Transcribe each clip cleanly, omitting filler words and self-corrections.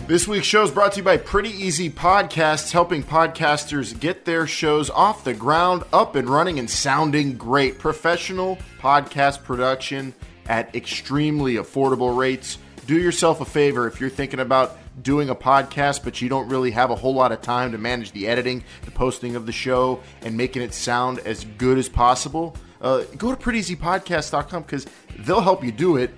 This week's show is brought to you by Pretty Easy Podcasts, helping podcasters get their shows off the ground, up and running, and sounding great. Professional podcast production at extremely affordable rates. Do yourself a favor if you're thinking about doing a podcast, but you don't really have a whole lot of time to manage the editing, the posting of the show, and making it sound as good as possible. Go to prettyeasypodcast.com because they'll help you do it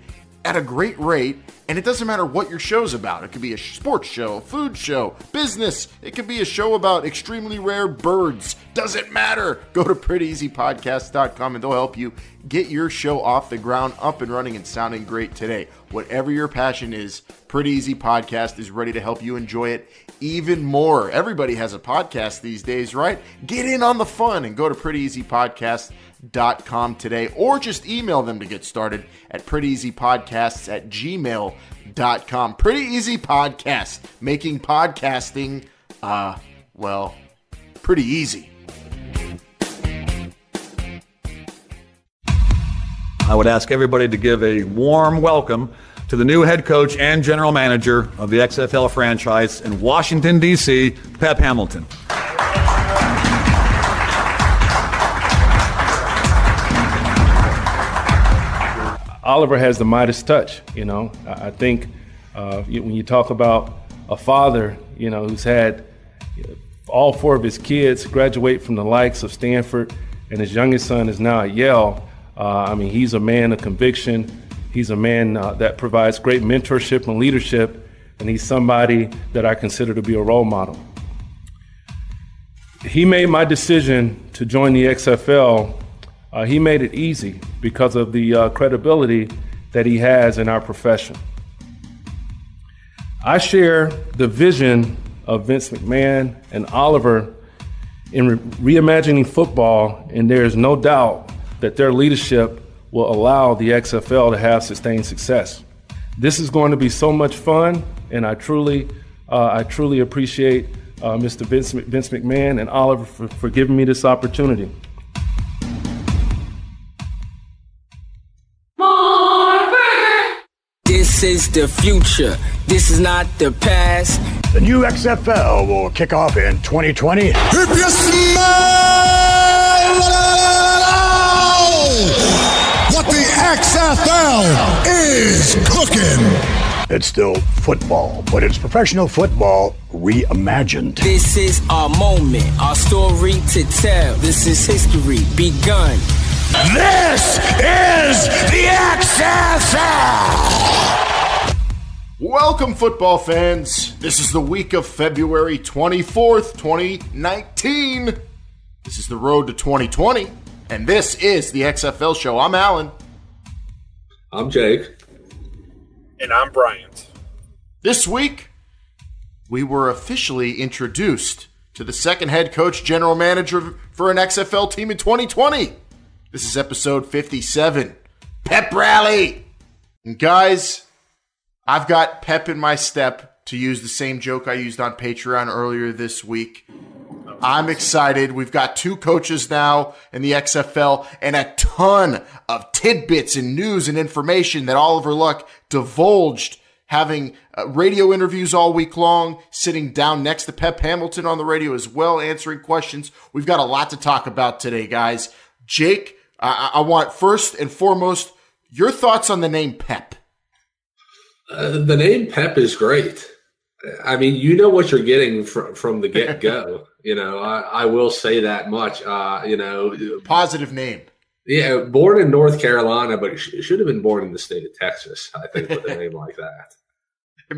at a great rate, and it doesn't matter what your show's about. It could be a sports show, a food show, business. It could be a show about extremely rare birds. Doesn't matter. Go to prettyeasypodcast.com and they'll help you get your show off the ground, up and running, and sounding great today. Whatever your passion is, Pretty Easy Podcast is ready to help you enjoy it even more. Everybody has a podcast these days, right? Get in on the fun and go to prettyeasypodcast.com today, or just email them to get started at prettyeasypodcasts@gmail.com. Pretty Easy Podcast, making podcasting, pretty easy. I would ask everybody to give a warm welcome to the new head coach and general manager of the XFL franchise in Washington, D.C., Pep Hamilton. Oliver has the Midas touch, you know. I think when you talk about a father, you know, who's had all four of his kids graduate from the likes of Stanford, and his youngest son is now at Yale. He's a man of conviction. He's a man that provides great mentorship and leadership, and he's somebody that I consider to be a role model. He made my decision to join the XFL. He made it easy because of the credibility that he has in our profession. I share the vision of Vince McMahon and Oliver in reimagining football, and there is no doubt that their leadership will allow the XFL to have sustained success. This is going to be so much fun, and I truly appreciate Mr. Vince McMahon and Oliver for giving me this opportunity. This is the future. This is not the past. The new XFL will kick off in 2020. If you smell what the XFL is cooking. It's still football, but it's professional football reimagined. This is our moment, our story to tell. This is history begun. This is the XFL! Welcome, football fans. This is the week of February 24th, 2019. This is the road to 2020, and this is the XFL show. I'm Alan. I'm Jake. And I'm Bryant. This week, we were officially introduced to the second head coach, general manager for an XFL team in 2020. This is episode 57, Pep Rally. And guys, I've got Pep in my step, to use the same joke I used on Patreon earlier this week. I'm excited. We've got two coaches now in the XFL and a ton of tidbits and news and information that Oliver Luck divulged, having radio interviews all week long, sitting down next to Pep Hamilton on the radio as well, answering questions. We've got a lot to talk about today, guys. Jake, I want first and foremost your thoughts on the name Pep. The name Pep is great. I mean, you know what you're getting from the get-go. You know, I will say that much. Positive name. Yeah, born in North Carolina, but should have been born in the state of Texas, I think, with a name like that.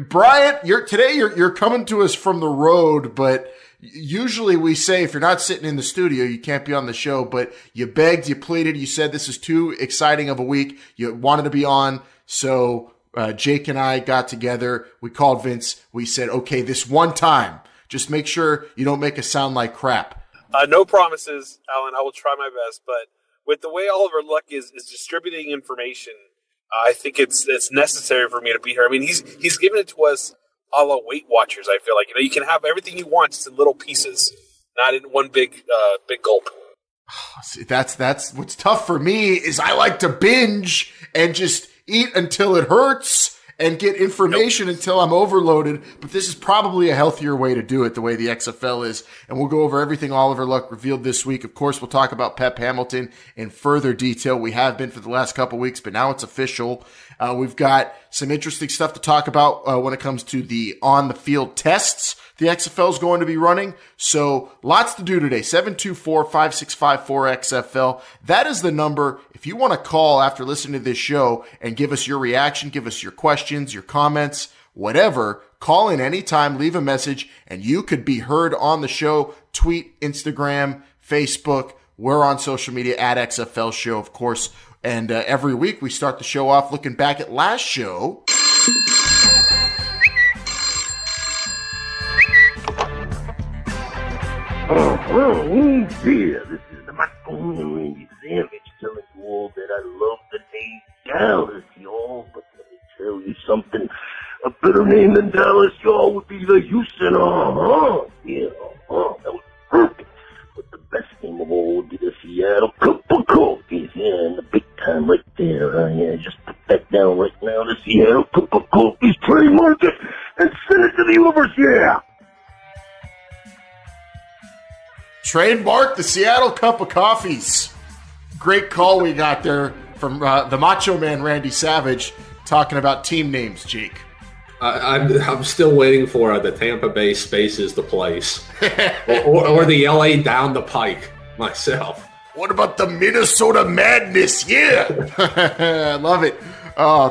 Bryant, you're coming to us from the road, but usually we say if you're not sitting in the studio, you can't be on the show. But you begged, you pleaded, you said this is too exciting of a week. You wanted to be on, so Jake and I got together. We called Vince. We said, okay, this one time, just make sure you don't make us sound like crap. No promises, Alan. I will try my best. But with the way Oliver Luck is distributing information, I think it's necessary for me to be here. I mean, he's given it to us a la Weight Watchers, I feel like. You know, you can have everything you want just in little pieces, not in one big gulp. See, that's what's tough for me is I like to binge and just eat until it hurts and get information until I'm overloaded, but this is probably a healthier way to do it the way the XFL is. And we'll go over everything Oliver Luck revealed this week. Of course, we'll talk about Pep Hamilton in further detail. We have been for the last couple weeks, but now it's official. We've got some interesting stuff to talk about when it comes to the on-the-field tests the XFL is going to be running. So lots to do today. 724-565-4XFL. That is the number. If you want to call after listening to this show and give us your reaction, give us your questions, your comments, whatever, call in anytime, leave a message, and you could be heard on the show. Tweet, Instagram, Facebook. We're on social media at XFL Show, of course. And every week we start the show off looking back at last show. Oh dear, this is the macaroni Randy Savage telling you all that I love the name Dallas, y'all. But let me tell you something, a better name than Dallas, y'all, would be the Houston, yeah, that was perfect. But the best name of all would be the Seattle Cup of Coffees, yeah, and the big time right there, yeah, just put that down right now, the Seattle Cup of Coffees, trademark it, and send it to the universe, yeah. Trademark the Seattle Cup of Coffees. Great call we got there from the Macho Man Randy Savage talking about team names, Jake. I'm still waiting for the Tampa Bay Space is the place. or the LA Down the Pike myself. What about the Minnesota Madness? Yeah. I love it.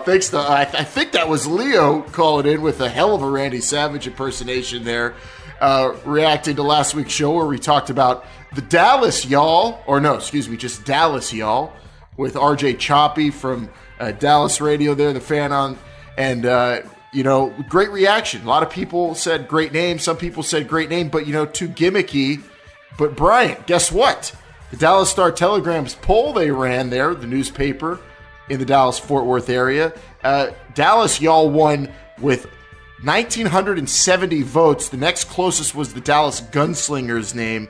Thanks to, I think that was Leo calling in with a hell of a Randy Savage impersonation there. Reacting to last week's show where we talked about the Dallas Y'all, or no, excuse me, just Dallas Y'all, with RJ Choppy from Dallas Radio there, the fan on, and, great reaction. A lot of people said great name. Some people said great name, but, too gimmicky. But, Brian, guess what? The Dallas Star-Telegram's poll they ran there, the newspaper in the Dallas-Fort Worth area, Dallas Y'all won with 1,970 votes. The next closest was the Dallas Gunslingers name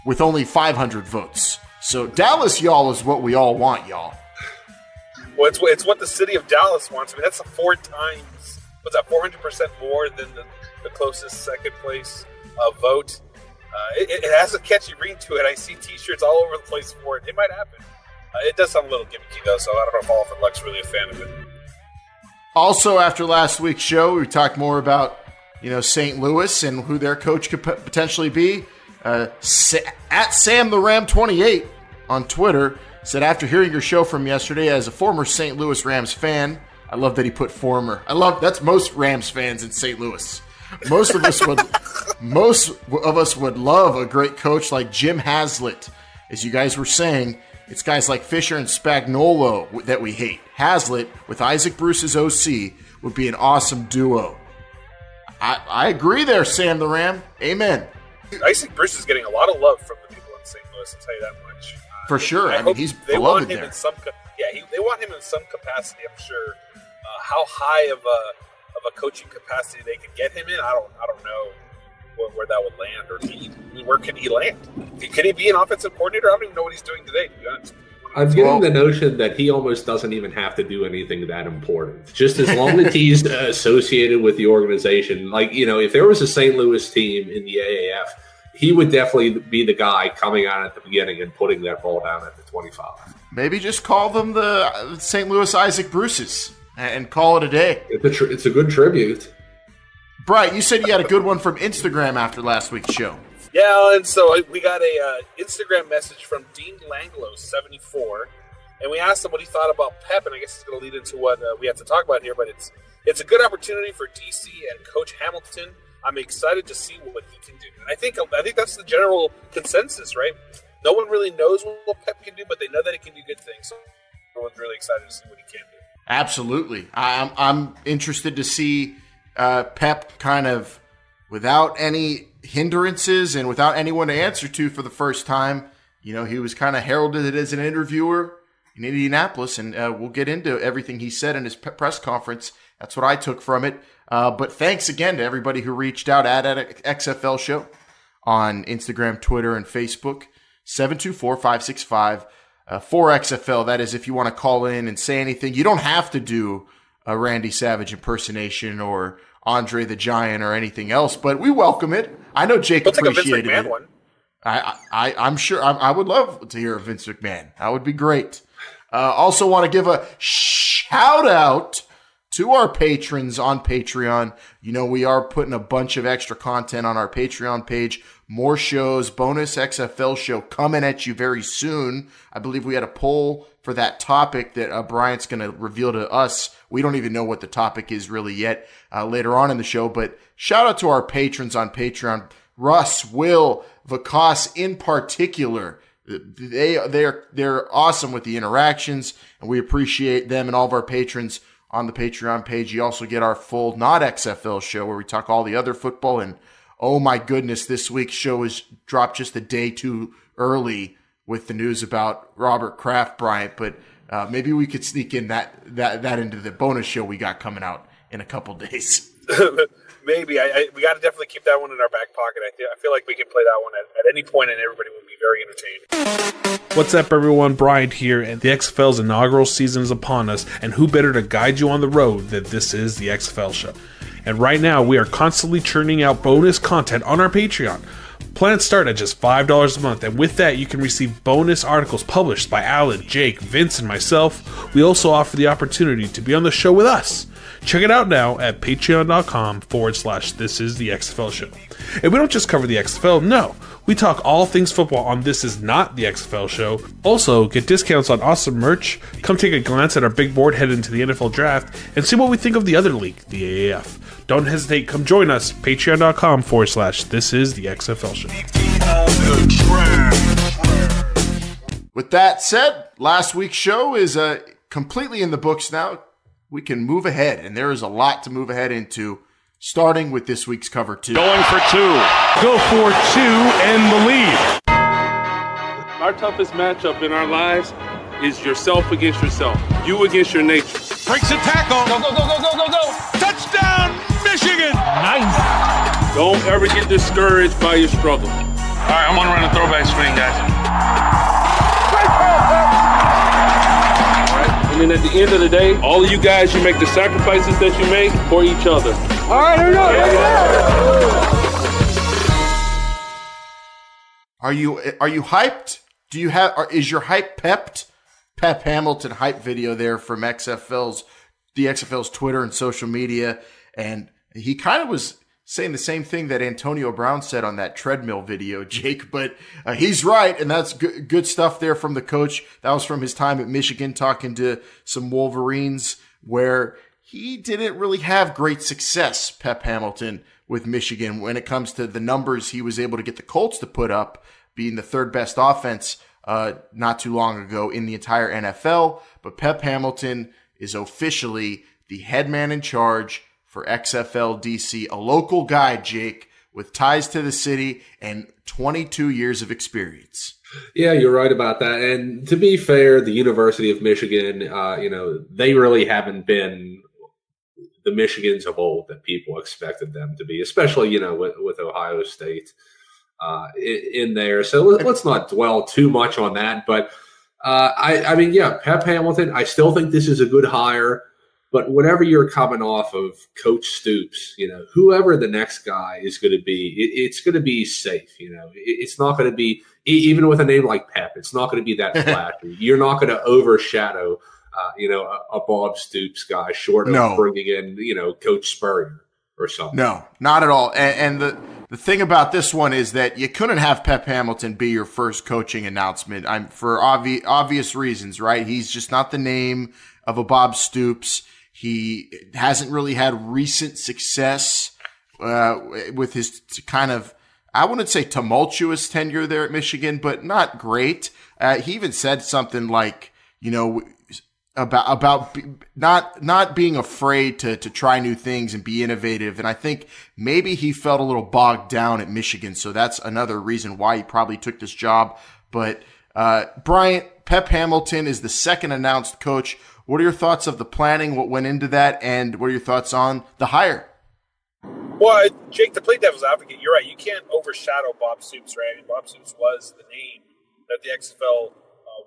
with only 500 votes. So Dallas Y'all is what we all want, y'all. Well, it's what the city of Dallas wants. I mean, that's 4 times, 400% more than the closest second place vote. It has a catchy ring to it. I see T-shirts all over the place for it. It might happen. It does sound a little gimmicky, though, so I don't know if Oliver Luck's really a fan of it. Also, after last week's show, we talked more about, St. Louis and who their coach could potentially be. At Sam the Ram 28 on Twitter said, after hearing your show from yesterday as a former St. Louis Rams fan, I love that he put former. That's most Rams fans in St. Louis. Most of us would love a great coach like Jim Haslett. As you guys were saying, it's guys like Fisher and Spagnuolo that we hate. Haslett with Isaac Bruce's OC would be an awesome duo. I agree there, Sam the Ram. Amen. Isaac Bruce is getting a lot of love from the people in St. Louis, I'll tell you that much. For sure. I mean, he's they beloved want him there. They want him in some capacity, I'm sure. How high of a coaching capacity they could get him in, I don't know where that would land, or where can he land? Could he be an offensive coordinator? I don't even know what he's doing today, to be honest. I'm getting the notion that he almost doesn't even have to do anything that important. Just as long as he's associated with the organization. Like, if there was a St. Louis team in the AAF, he would definitely be the guy coming on at the beginning and putting that ball down at the 25. Maybe just call them the St. Louis Isaac Bruces and call it a day. It's a good tribute. Bright, you said you had a good one from Instagram after last week's show. Yeah, and so we got a Instagram message from Dean Langlow, 74, and we asked him what he thought about Pep, and I guess it's going to lead into what we have to talk about here, but it's a good opportunity for DC and Coach Hamilton. I'm excited to see what he can do. And I think that's the general consensus, right? No one really knows what Pep can do, but they know that he can do good things. So everyone's really excited to see what he can do. Absolutely. I'm interested to see Pep kind of without any hindrances and without anyone to answer to for the first time. He was kind of heralded as an interviewer in Indianapolis, and we'll get into everything he said in his press conference. That's what I took from it. But thanks again to everybody who reached out at XFL Show on Instagram, Twitter, and Facebook. 724-565-4XFL. That is if you want to call in and say anything. You don't have to do a Randy Savage impersonation or Andre the Giant or anything else, but we welcome it. I know Jake appreciated it. One. I'm sure I would love to hear a Vince McMahon. That would be great. Also want to give a shout out to our patrons on Patreon. You know, we are putting a bunch of extra content on our Patreon page. More shows, bonus XFL show coming at you very soon. I believe we had a poll for that topic that Bryant's going to reveal to us. We don't even know what the topic is really yet later on in the show, but shout out to our patrons on Patreon. Russ, Will, Vikas in particular. They're awesome with the interactions, and we appreciate them and all of our patrons on the Patreon page. You also get our full not XFL show where we talk all the other football. And oh my goodness, this week's show is dropped just a day too early with the news about Robert Kraft, Bryant. But maybe we could sneak in that into the bonus show we got coming out in a couple days. Maybe. We got to definitely keep that one in our back pocket. I feel like we can play that one at any point, and everybody will be very entertained. What's up, everyone? Bryant here, and the XFL's inaugural season is upon us, and who better to guide you on the road than this is the XFL Show. And right now, we are constantly churning out bonus content on our Patreon. Plans start at just $5 a month, and with that, you can receive bonus articles published by Alan, Jake, Vince, and myself. We also offer the opportunity to be on the show with us. Check it out now at patreon.com/This Is The XFL Show. And we don't just cover the XFL, no. We talk all things football on This Is Not The XFL Show. Also, get discounts on awesome merch. Come take a glance at our big board headed into the NFL Draft and see what we think of the other league, the AAF. Don't hesitate, come join us, patreon.com/This Is The XFL Show. With that said, last week's show is completely in the books now. We can move ahead, and there is a lot to move ahead into, starting with this week's cover 2. Going for 2. Go for 2 and the lead. Our toughest matchup in our lives is yourself against yourself. You against your nature. Breaks a tackle. Go, go, go, go, go, go, go. Touchdown, Michigan. Nice. Don't ever get discouraged by your struggle. All right, I'm going to run a throwback screen, guys. And then at the end of the day, all of you guys, you make the sacrifices that you make for each other. All right, here we go. Are you hyped? Is your hype pepped? Pep Hamilton hype video there from the XFL's Twitter and social media, and he kind of was saying the same thing that Antonio Brown said on that treadmill video, Jake, but he's right, and that's good stuff there from the coach. That was from his time at Michigan talking to some Wolverines, where he didn't really have great success, Pep Hamilton, with Michigan when it comes to the numbers he was able to get the Colts to put up, being the third best offense not too long ago in the entire NFL. But Pep Hamilton is officially the head man in charge for XFL D.C., a local guy, Jake, with ties to the city and 22 years of experience. Yeah, you're right about that. And to be fair, the University of Michigan, they really haven't been the Michigans of old that people expected them to be, especially, with Ohio State in there. So let's not dwell too much on that. But, Pep Hamilton, I still think this is a good hire. But whenever you're coming off of Coach Stoops, whoever the next guy is going to be, it's going to be safe. It's not going to be, even with a name like Pep, it's not going to be that flashy. You're not going to overshadow, a Bob Stoops guy short of bringing in, Coach Spurrier or something. No, not at all. And the thing about this one is that you couldn't have Pep Hamilton be your first coaching announcement. For obvious reasons, right? He's just not the name of a Bob Stoops. He hasn't really had recent success with his kind of, I wouldn't say tumultuous tenure there at Michigan, but not great. He even said something like, about not being afraid to try new things and be innovative. And I think maybe he felt a little bogged down at Michigan. So that's another reason why he probably took this job. But Bryant, Pep Hamilton is the second announced coach. What are your thoughts of the planning, what went into that, and what are your thoughts on the hire? Well, Jake, to play devil's advocate, you're right. You can't overshadow Bob Stoops, right? I mean, Bob Stoops was the name that the XFL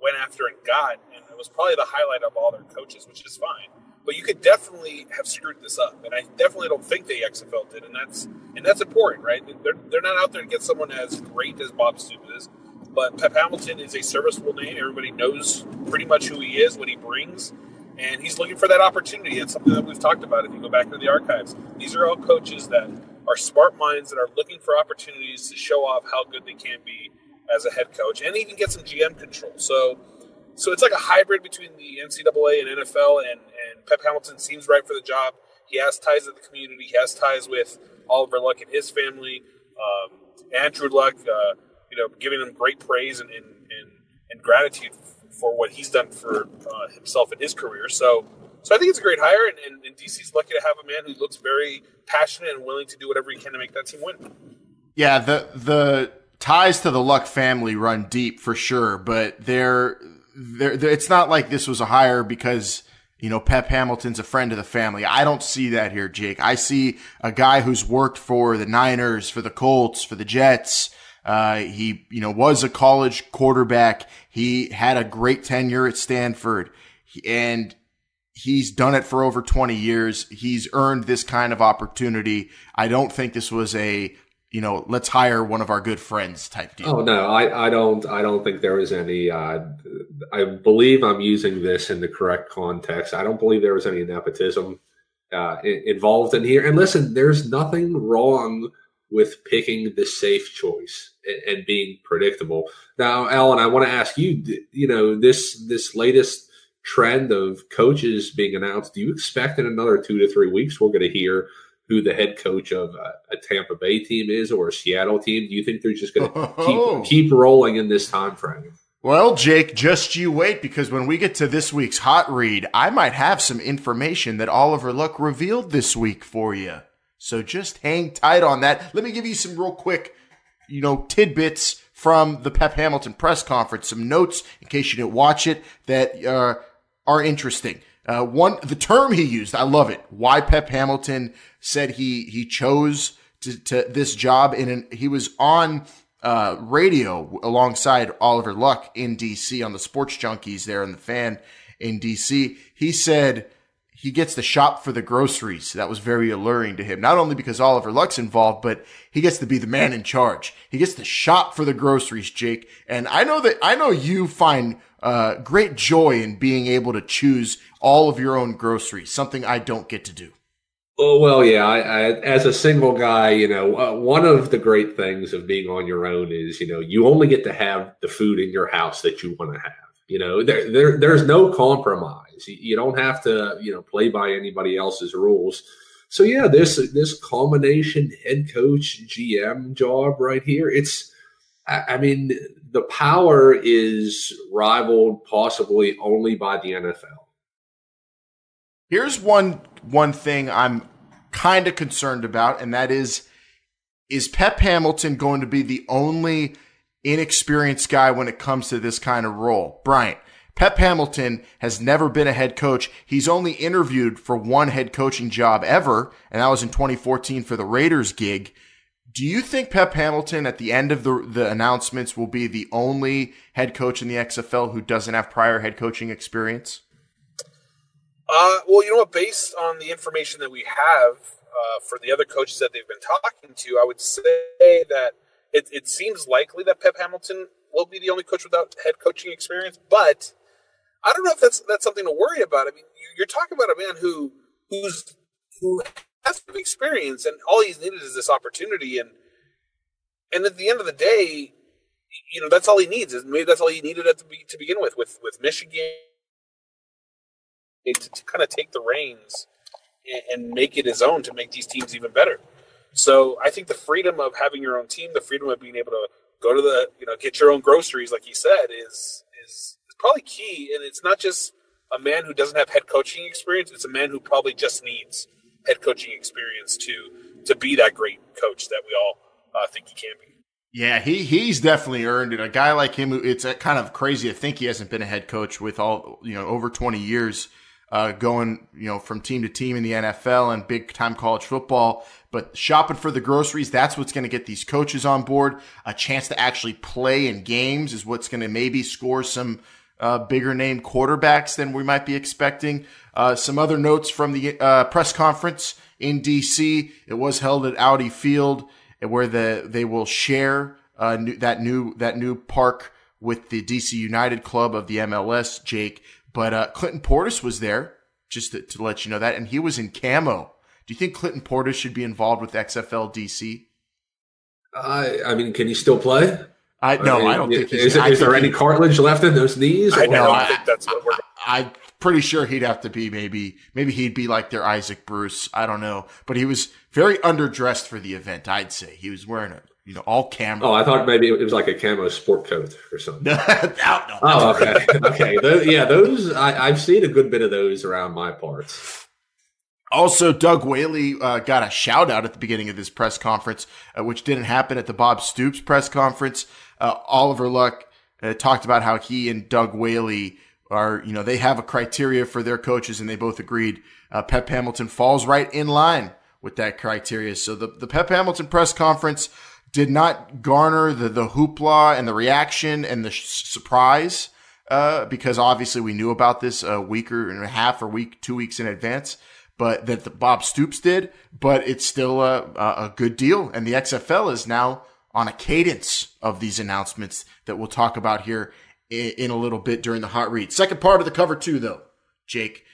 went after and got, and it was probably the highlight of all their coaches, which is fine. but you could definitely have screwed this up. And I definitely don't think the XFL did, and that's important, right? They're not out there to get someone as great as Bob Stoops is, but Pep Hamilton is a serviceable name. Everybody knows pretty much who he is, what he brings, and he's looking for that opportunity. It's something that we've talked about if you go back into the archives. These are all coaches that are smart minds that are looking for opportunities to show off how good they can be as a head coach and even get some GM control. So it's like a hybrid between the NCAA and NFL, and Pep Hamilton seems right for the job. He has ties to the community. He has ties with Oliver Luck and his family. Andrew Luck, giving him great praise and gratitude for what he's done for himself in his career. So I think it's a great hire, and DC's lucky to have a man who looks very passionate and willing to do whatever he can to make that team win. Yeah, the ties to the Luck family run deep for sure, but they're it's not like this was a hire because, Pep Hamilton's a friend of the family. I don't see that here, Jake. I see a guy who's worked for the Niners, for the Colts, for the Jets. He, was a college quarterback. He had a great tenure at Stanford, and he's done it for over 20 years. He's earned this kind of opportunity. I don't think this was a, let's hire one of our good friends type deal. Oh no, I don't think there was any. I believe I'm using this in the correct context. I don't believe there was any nepotism involved in here. And listen, there's nothing wrong with picking the safe choice and being predictable. Now, Alan, I want to ask you. This latest trend of coaches being announced. Do you expect in another 2 to 3 weeks we're going to hear who the head coach of a Tampa Bay team is or a Seattle team? Do you think they're just going to keep rolling in this time frame? Well, Jake, just you wait, because when we get to this week's hot read, I might have some information that Oliver Luck revealed this week for you. So just hang tight on that. Let me give you some real quick, tidbits from the Pep Hamilton press conference, some notes in case you didn't watch it that are interesting. The term he used, I love it. Why Pep Hamilton said he chose to this job he was on radio alongside Oliver Luck in D.C. on the Sports Junkies there and the Fan in D.C. He said he gets to shop for the groceries. That was very alluring to him, not only because Oliver Luck's involved, but he gets to be the man in charge. He gets to shop for the groceries, Jake. And I know you find great joy in being able to choose all of your own groceries, something I don't get to do. Oh, well, yeah. I as a single guy, one of the great things of being on your own is, you only get to have the food in your house that you want to have. There's no compromise. You don't have to, play by anybody else's rules. So yeah, this combination head coach GM job right here, the power is rivaled possibly only by the NFL. Here's one thing I'm kind of concerned about, and that is Pep Hamilton going to be the only inexperienced guy when it comes to this kind of role? Bryant, Pep Hamilton has never been a head coach. He's only interviewed for one head coaching job ever, and that was in 2014 for the Raiders gig. Do you think Pep Hamilton at the end of the announcements will be the only head coach in the XFL who doesn't have prior head coaching experience? Well, you know what? Based on the information that we have for the other coaches that they've been talking to, I would say that it seems likely that Pep Hamilton will be the only coach without head coaching experience. But I don't know if that's something to worry about. I mean, you're talking about a man who has some experience, and all he's needed is this opportunity. And at the end of the day, that's all he needs. Maybe that's all he needed to begin with Michigan. To kind of take the reins and make it his own to make these teams even better. So I think the freedom of having your own team, the freedom of being able to go to get your own groceries, like he said, is probably key. And it's not just a man who doesn't have head coaching experience. It's a man who probably just needs head coaching experience to be that great coach that we all think he can be. Yeah, he's definitely earned it. A guy like him, it's kind of crazy to think he hasn't been a head coach with all, over 20 years. Going, from team to team in the NFL and big time college football, but shopping for the groceries, that's what's going to get these coaches on board. A chance to actually play in games is what's going to maybe score some bigger name quarterbacks than we might be expecting. Some other notes from the press conference in D.C. It was held at Audi Field, where they will share that new park with the D.C. United Club of the MLS, Jake. But Clinton Portis was there, just to let you know that, and he was in camo. Do you think Clinton Portis should be involved with XFL D.C.? I mean, can he still play? I don't think he's. Is there any cartilage left in those knees? I think that's what we're. I'm pretty sure he'd have to be maybe he'd be like their Isaac Bruce. I don't know, but he was very underdressed for the event. I'd say he was wearing all camo. Oh, I thought maybe it was like a camo sport coat or something. No. Oh, okay. Those I've seen a good bit of those around my parts. Also, Doug Whaley got a shout out at the beginning of this press conference, which didn't happen at the Bob Stoops press conference. Oliver Luck talked about how he and Doug Whaley are, they have a criteria for their coaches, and they both agreed. Pep Hamilton falls right in line with that criteria. So the Pep Hamilton press conference did not garner the hoopla and the reaction and the surprise, because obviously we knew about this a week and a half or 2 weeks in advance. But that the Bob Stoops did, but it's still a good deal. And the XFL is now on a cadence of these announcements that we'll talk about here in a little bit during the hot read. Second part of the cover 2, though, Jake,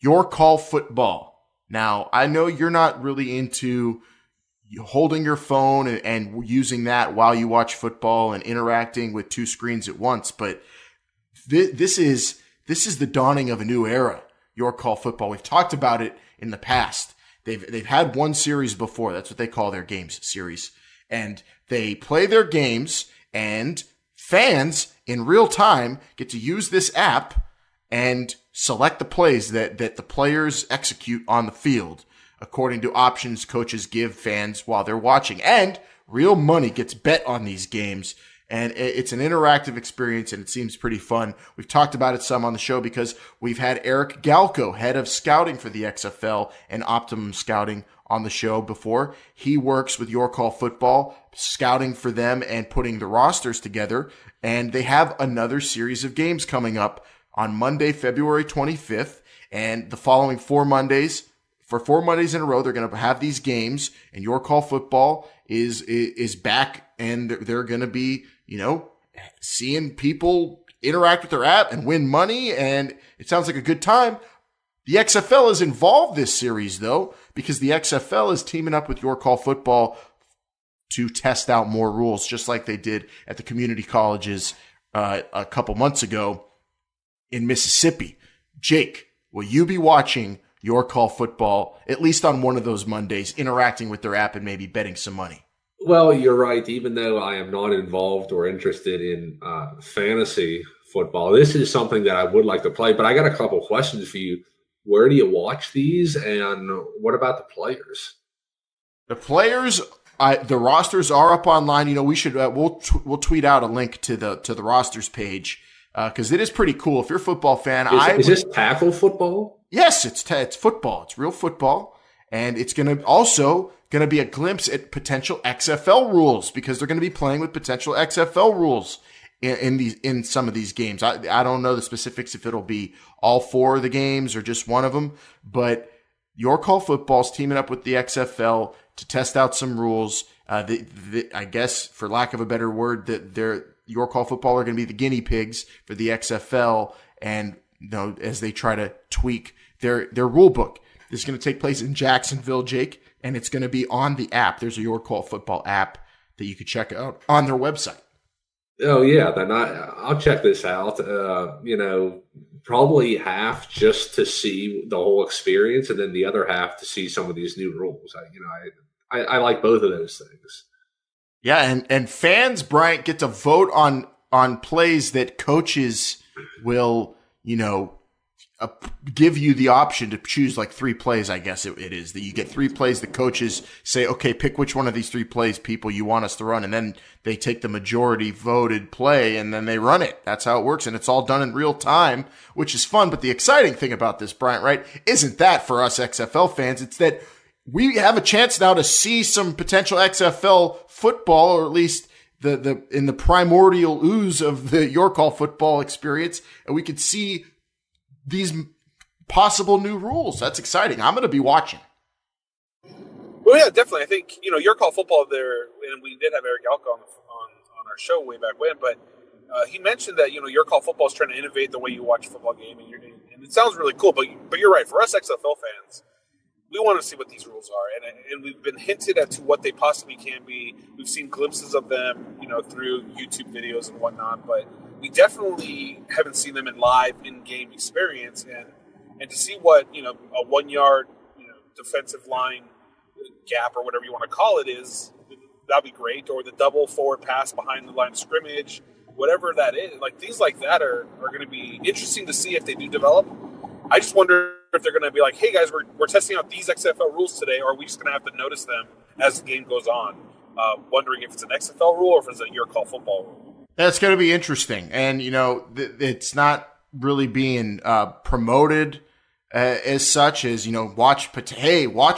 Your Call Football. Now, I know you're not really into holding your phone and using that while you watch football and interacting with 2 screens at once, but this is the dawning of a new era. Your Call Football. We've talked about it in the past. They've had one series before. That's what they call their games series. And they play their games, and fans in real time get to use this app and select the plays that the players execute on the field according to options coaches give fans while they're watching. And real money gets bet on these games. And it's an interactive experience, and it seems pretty fun. We've talked about it some on the show because we've had Eric Galco, head of scouting for the XFL and Optimum Scouting, on the show before. He works with Your Call Football, scouting for them and putting the rosters together. And they have another series of games coming up on Monday, February 25th. And the following 4 Mondays, for 4 Mondays in a row, they're going to have these games. And Your Call Football is back, and they're going to be, seeing people interact with their app and win money, and it sounds like a good time. The XFL is involved this series, though, because the XFL is teaming up with Your Call Football to test out more rules, just like they did at the community colleges a couple months ago in Mississippi. Jake, will you be watching Your Call Football, at least on one of those Mondays, interacting with their app and maybe betting some money? Well, you're right. Even though I am not involved or interested in fantasy football, this is something that I would like to play. But I got a couple questions for you. Where do you watch these, and what about the players? The players, the rosters are up online. We should we'll tweet out a link to the rosters page because it is pretty cool. If you're a football fan, is this tackle football? Yes, it's football. It's real football, and it's going to be a glimpse at potential XFL rules because they're going to be playing with potential XFL rules in some of these games. I don't know the specifics if it'll be all 4 of the games or just one of them, but Your Call Football's teaming up with the XFL to test out some rules. I guess, for lack of a better word, that Your Call Football are going to be the guinea pigs for the XFL, and as they try to tweak their rule book. This is going to take place in Jacksonville, Jake, and it's going to be on the app. There's a Your Call Football app that you could check out on their website. Oh, yeah. Then I'll check this out. Probably half just to see the whole experience, and then the other half to see some of these new rules. I like both of those things. Yeah, and fans, Bryant, get to vote on plays that coaches will, give you the option to choose like 3 plays. I guess it is that you get 3 plays. The coaches say, okay, pick which one of these 3 plays, people, you want us to run. And then they take the majority voted play and then they run it. That's how it works. And it's all done in real time, which is fun. But the exciting thing about this, Bryant, right, isn't that for us XFL fans. It's that we have a chance now to see some potential XFL football, or at least in the primordial ooze of the York Hall football experience, and we could see these possible new rules. That's exciting. I'm going to be watching. Well, yeah, definitely. I think, York Hall football there, and we did have Eric Alka on our show way back when, but he mentioned that, York Hall football is trying to innovate the way you watch a football game, and it sounds really cool, but you're right. For us XFL fans, we want to see what these rules are, and we've been hinted at to what they possibly can be. We've seen glimpses of them, through YouTube videos and whatnot, but we definitely haven't seen them in live in-game experience, and to see what, a 1 yard, defensive line gap or whatever you want to call it is, that'd be great. Or the double forward pass behind the line of scrimmage, whatever that is. Like, things like that are going to be interesting to see if they do develop. I just wonder if they're going to be like, hey guys, we're testing out these XFL rules today, or are we just going to have to notice them as the game goes on? Wondering if it's an XFL rule or if it's a York Hall football rule. That's going to be interesting. And, it's not really being promoted as such as, watch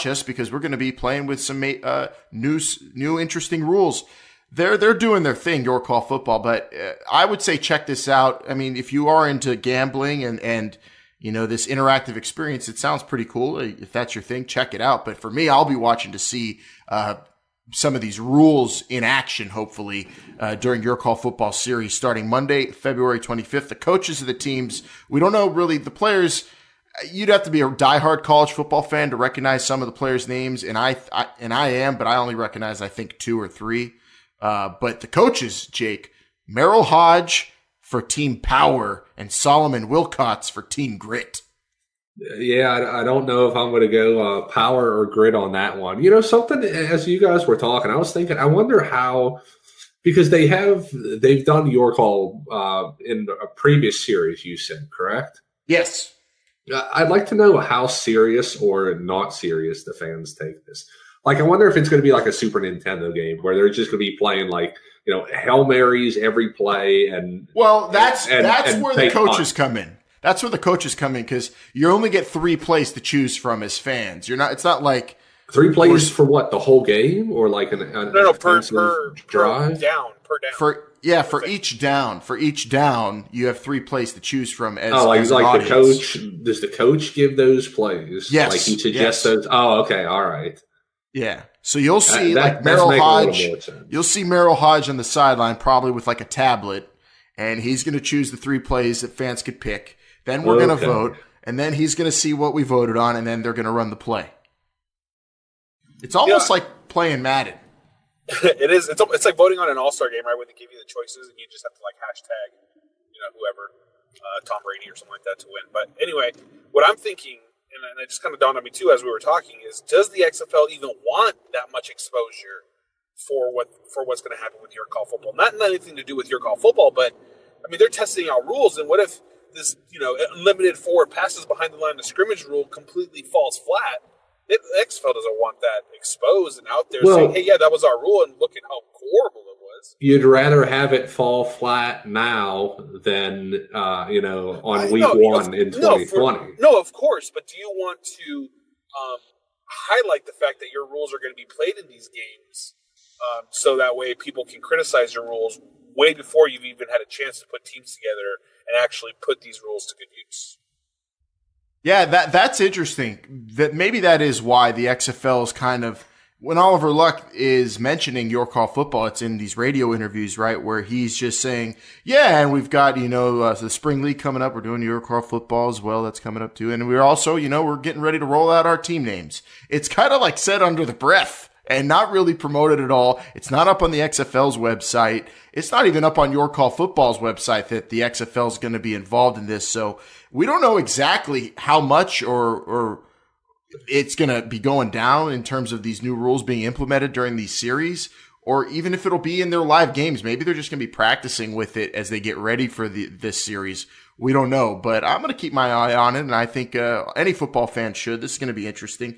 us because we're going to be playing with some new interesting rules. They're doing their thing, York Hall football, but I would say check this out. I mean, if you are into gambling and this interactive experience, it sounds pretty cool. If that's your thing, check it out. But for me, I'll be watching to see some of these rules in action, hopefully, during York Hall football series starting Monday, February 25th. The coaches of the teams, we don't know really the players. You'd have to be a diehard college football fan to recognize some of the players' names, and I am, but I only recognize, I think, 2 or 3. But the coaches, Jake, Merrill Hodge for Team Power and Solomon Wilcots for Team Grit. Yeah, I don't know if I'm going to go power or grit on that one. Something as you guys were talking, I was thinking, I wonder how, because they've done York Hall in a previous series, you said, correct? Yes. I'd like to know how serious or not serious the fans take this. Like, I wonder if it's going to be like a Super Nintendo game where they're just going to be playing Hail Marys every play. That's where the coaches come in. That's where the coaches come in because you only get 3 plays to choose from as fans. It's not like 3 plays for what, the whole game, or like an per down. For each down, you have 3 plays to choose from. As the coach. Does the coach give those plays? Yes. Like he suggests those. Oh, okay, all right. Yeah. So you'll see Merrill Hodge. You'll see Merrill Hodge on the sideline, probably with like a tablet, and he's going to choose the 3 plays that fans could pick. Then we're going to vote, and then he's going to see what we voted on, and then they're going to run the play. It's almost like playing Madden. It is. It's like voting on an all-star game, right? Where they give you the choices, and you just have to hashtag, whoever, Tom Brady or something like that to win. But anyway, what I'm thinking, and it just kind of dawned on me too as we were talking, is does the XFL even want that much exposure for what's going to happen with York Hall football? Not anything to do with York Hall football, but I mean they're testing out rules, and what if this unlimited forward passes behind the line of scrimmage rule completely falls flat? The XFL doesn't want that exposed and out there saying, hey, yeah, that was our rule, and look at how horrible it was. You'd rather have it fall flat now than, on week 1 in 2020. No, of course. But do you want to highlight the fact that your rules are going to be played in these games so that way people can criticize your rules way before you've even had a chance to put teams together and actually put these rules to good use? Yeah, that's interesting. That maybe that is why the XFL is kind of, when Oliver Luck is mentioning York Hall football, it's in these radio interviews, right, where he's just saying, yeah, and we've got, the spring league coming up. We're doing York Hall football as well. That's coming up too. And we're also, we're getting ready to roll out our team names. It's kind of like said under the breath and not really promoted at all. It's not up on the XFL's website. It's not even up on York Hall football's website that the XFL is going to be involved in this. So we don't know exactly how much or it's going to be going down in terms of these new rules being implemented during these series, or even if it'll be in their live games. Maybe they're just going to be practicing with it as they get ready for this series. We don't know, but I'm going to keep my eye on it, and I think any football fan should. This is going to be interesting.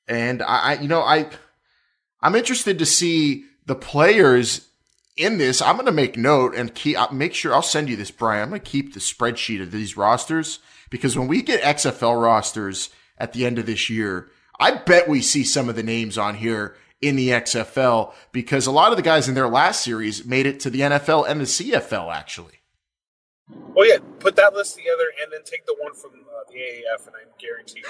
And I'm interested to see the players in this. I'm going to make note and make sure I'll send you this, Brian. I'm going to keep the spreadsheet of these rosters, because when we get XFL rosters at the end of this year, I bet we see some of the names on here in the XFL, because a lot of the guys in their last series made it to the NFL and the CFL, actually. Well, yeah, put that list together and then take the one from the AAF, and I guarantee you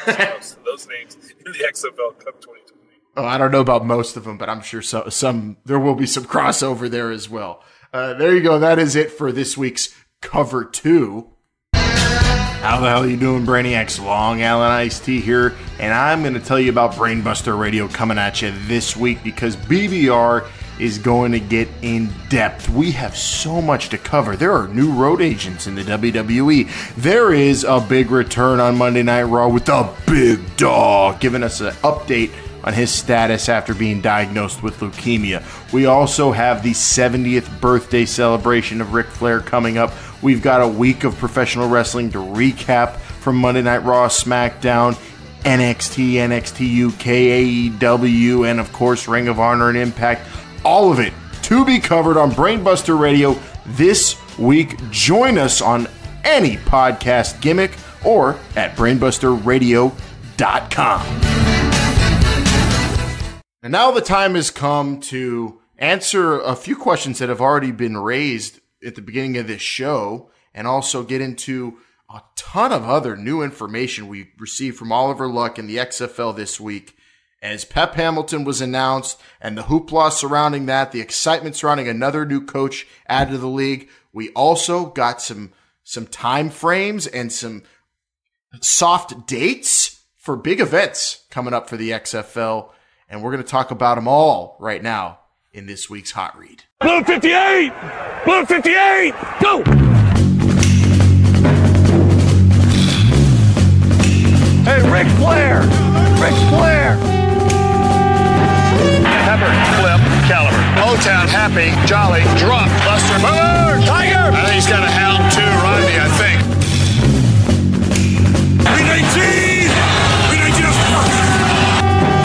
those names in the XFL Cup 2020. Oh, I don't know about most of them, but I'm sure some there will be some crossover there as well. There you go. That is it for this week's Cover 2. How the hell are you doing, Brainiacs? Long Island Iced Tea here, and I'm going to tell you about Brainbuster Radio coming at you this week because BBR is going to get in depth. We have so much to cover. There are new road agents in the WWE. There is a big return on Monday Night Raw with the Big Dog, giving us an update on his status after being diagnosed with leukemia. We also have the 70th birthday celebration of Ric Flair coming up. We've got a week of professional wrestling to recap from Monday Night Raw, SmackDown, NXT, NXT UK, AEW, and of course Ring of Honor and Impact. All of it to be covered on Brainbuster Radio this week. Join us on any podcast gimmick or at brainbusterradio.com. And now the time has come to answer a few questions that have already been raised at the beginning of this show, and also get into a ton of other new information we received from Oliver Luck in the XFL this week, as Pep Hamilton was announced and the hoopla surrounding that, the excitement surrounding another new coach added to the league. We also got some time frames and some soft dates for big events coming up for the XFL, and we're going to talk about them all right now in this week's Hot Read. Blue 58! Blue 58! Go! Hey, Ric Flair! Ric Flair! Pepper, Flip, Caliber. O-Town, Happy, Jolly, Drop, Buster, Boomer, Tiger! I think he's got a hound too, Rodney, I think. B-19! B-19!